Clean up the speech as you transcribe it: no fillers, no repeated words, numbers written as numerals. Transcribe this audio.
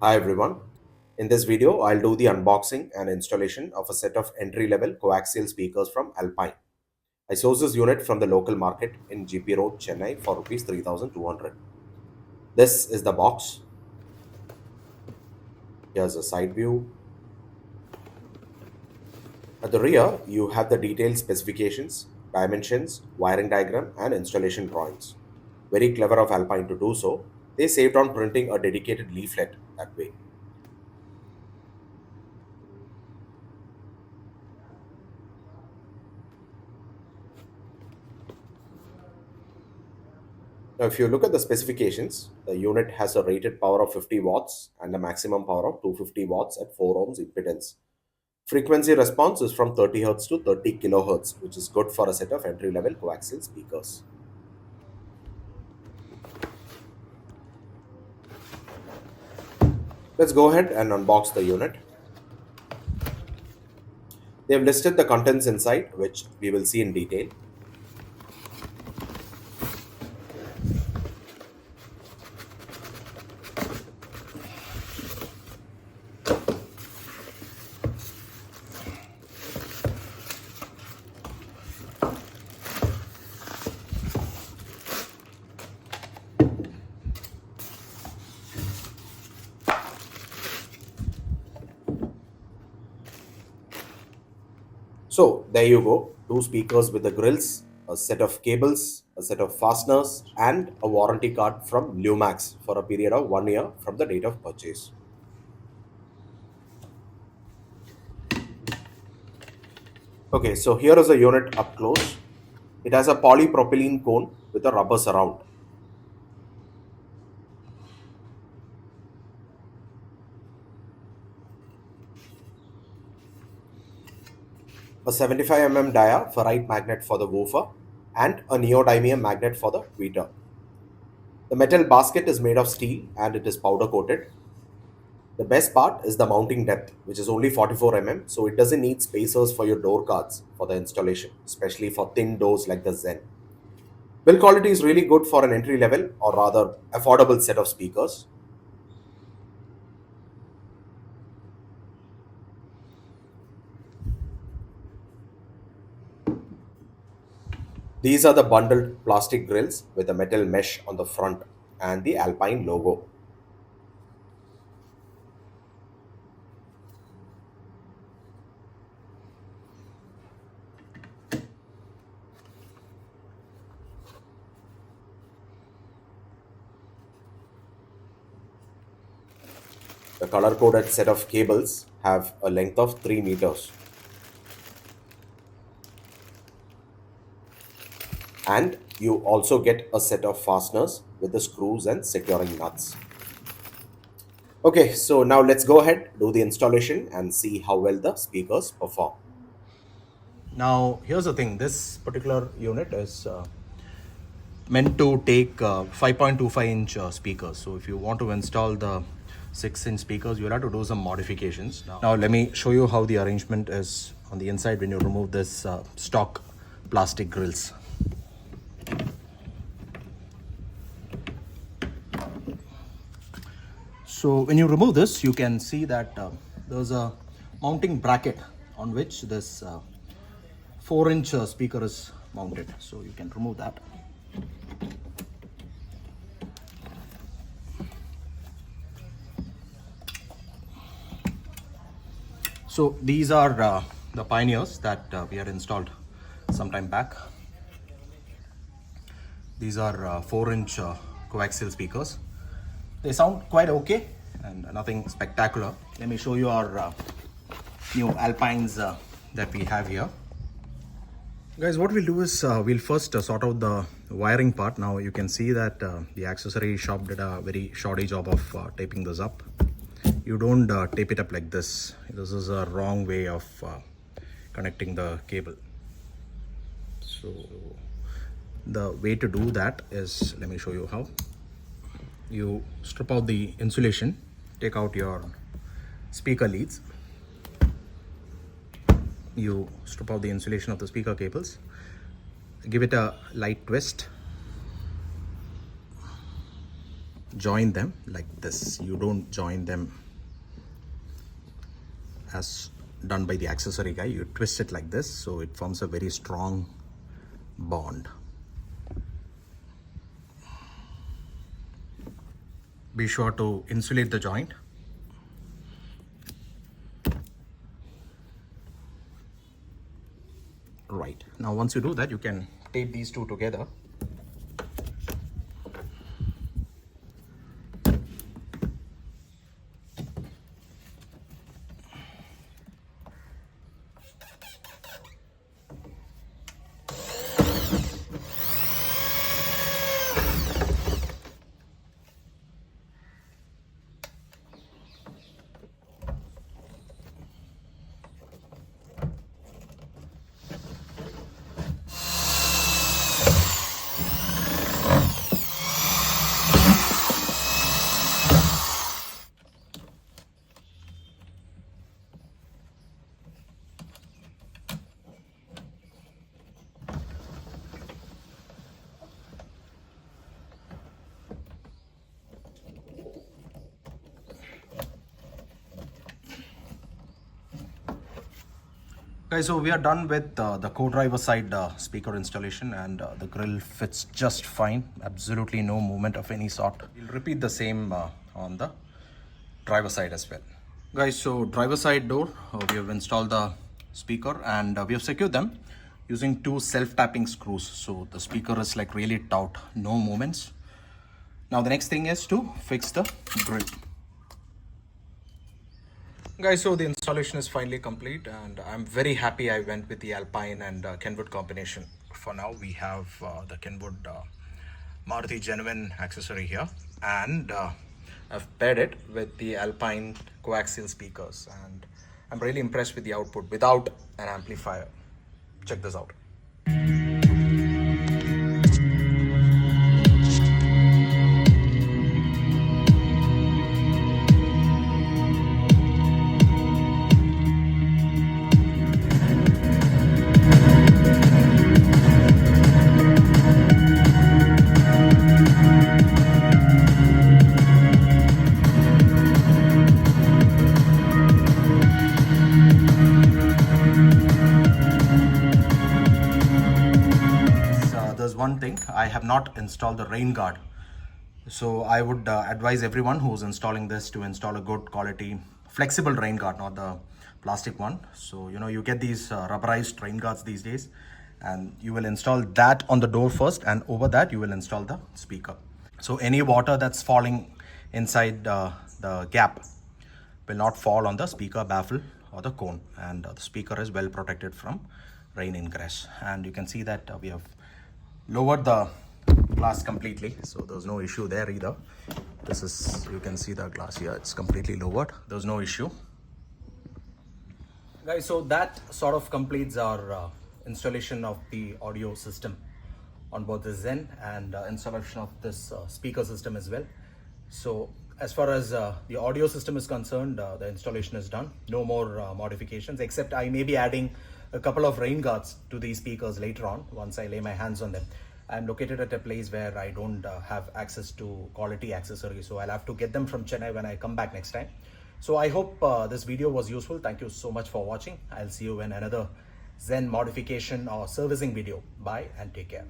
Hi everyone. In this video, I'll do the unboxing and installation of a set of entry-level coaxial speakers from Alpine. I sourced this unit from the local market in GP Road, Chennai for Rs 3,200. This is the box. Here's a side view. At the rear, you have the detailed specifications, dimensions, wiring diagram, and installation drawings. Very clever of Alpine to do so. They saved on printing a dedicated leaflet that way. Now, if you look at the specifications, the unit has a rated power of 50 watts and a maximum power of 250 watts at 4 ohms impedance. Frequency response is from 30 Hz to 30 kHz, which is good for a set of entry-level coaxial speakers. Let's go ahead and unbox the unit. They have listed the contents inside, which we will see in detail. So there you go, two speakers with the grills, a set of cables, a set of fasteners, and a warranty card from Lumax for a period of 1 year from the date of purchase. Okay, so here is a unit up close. It has a polypropylene cone with a rubber surround. A 75 dia ferrite magnet for the woofer and a neodymium magnet for the tweeter. The metal basket is made of steel and it is powder coated. The best part is the mounting depth, which is only 44 so it doesn't need spacers for your door cards for the installation, especially for thin doors like the Zen. Build quality is really good for an entry level or rather affordable set of speakers. These are the bundled plastic grills with a metal mesh on the front and the Alpine logo. The color-coded set of cables have a length of 3 meters. And you also get a set of fasteners with the screws and securing nuts. Okay, so now let's go ahead, do the installation and see how well the speakers perform. Now, here's the thing. This particular unit is meant to take 5.25-inch speakers. So if you want to install the 6-inch speakers, you'll have to do some modifications. Now, let me show you how the arrangement is on the inside when you remove this stock plastic grills. So when you remove this, you can see that there's a mounting bracket on which this 4-inch speaker is mounted. So you can remove that. So these are the Pioneers that we had installed some time back. These are 4-inch coaxial speakers. They sound quite okay and nothing spectacular. Let me show you our new Alpines that we have here. Guys, what we'll do is we'll first sort out the wiring part. Now you can see that the accessory shop did a very shoddy job of taping this up. You don't tape it up like this. This is a wrong way of connecting the cable. So the way to do that is, let me show you how. You strip out the insulation, take out your speaker leads, you strip out the insulation of the speaker cables, give it a light twist, join them like this. You don't join them as done by the accessory guy. You twist it like this, so it forms a very strong bond. Be sure to insulate the joint. Right, now once you do that, you can tape these two together. Guys, so we are done with the co-driver side speaker installation, and the grill fits just fine. Absolutely no movement of any sort. We'll repeat the same on the driver side as well. Guys, so driver side door, we have installed the speaker, and we have secured them using two self-tapping screws. So the speaker is like really taut, no movements. Now the next thing is to fix the grill. Guys, so the installation is finally complete, and I'm very happy I went with the Alpine and Kenwood combination. For now, we have the Kenwood Maruti Zen accessory here, and I've paired it with the Alpine Coaxial speakers, and I'm really impressed with the output without an amplifier. Check this out. One thing, I have not installed the rain guard, so I would advise everyone who's installing this to install a good quality flexible rain guard, not the plastic one. So you get these rubberized rain guards these days, and you will install that on the door first, and over that you will install the speaker. So any water that's falling inside the gap will not fall on the speaker baffle or the cone, and the speaker is well protected from rain ingress. And you can see that we have lowered the glass completely, so there's no issue there either. This is, you can see the glass here, it's completely lowered, there's no issue. Guys, so that sort of completes our installation of the audio system on both the Zen and installation of this speaker system as well. So as far as the audio system is concerned, the installation is done. No more modifications, except I may be adding a couple of rain guards to these speakers later on once I lay my hands on them. I'm located at a place where I don't have access to quality accessories, so I'll have to get them from Chennai when I come back next time. So I hope this video was useful. Thank you so much for watching. I'll see you in another Zen modification or servicing video. Bye and take care.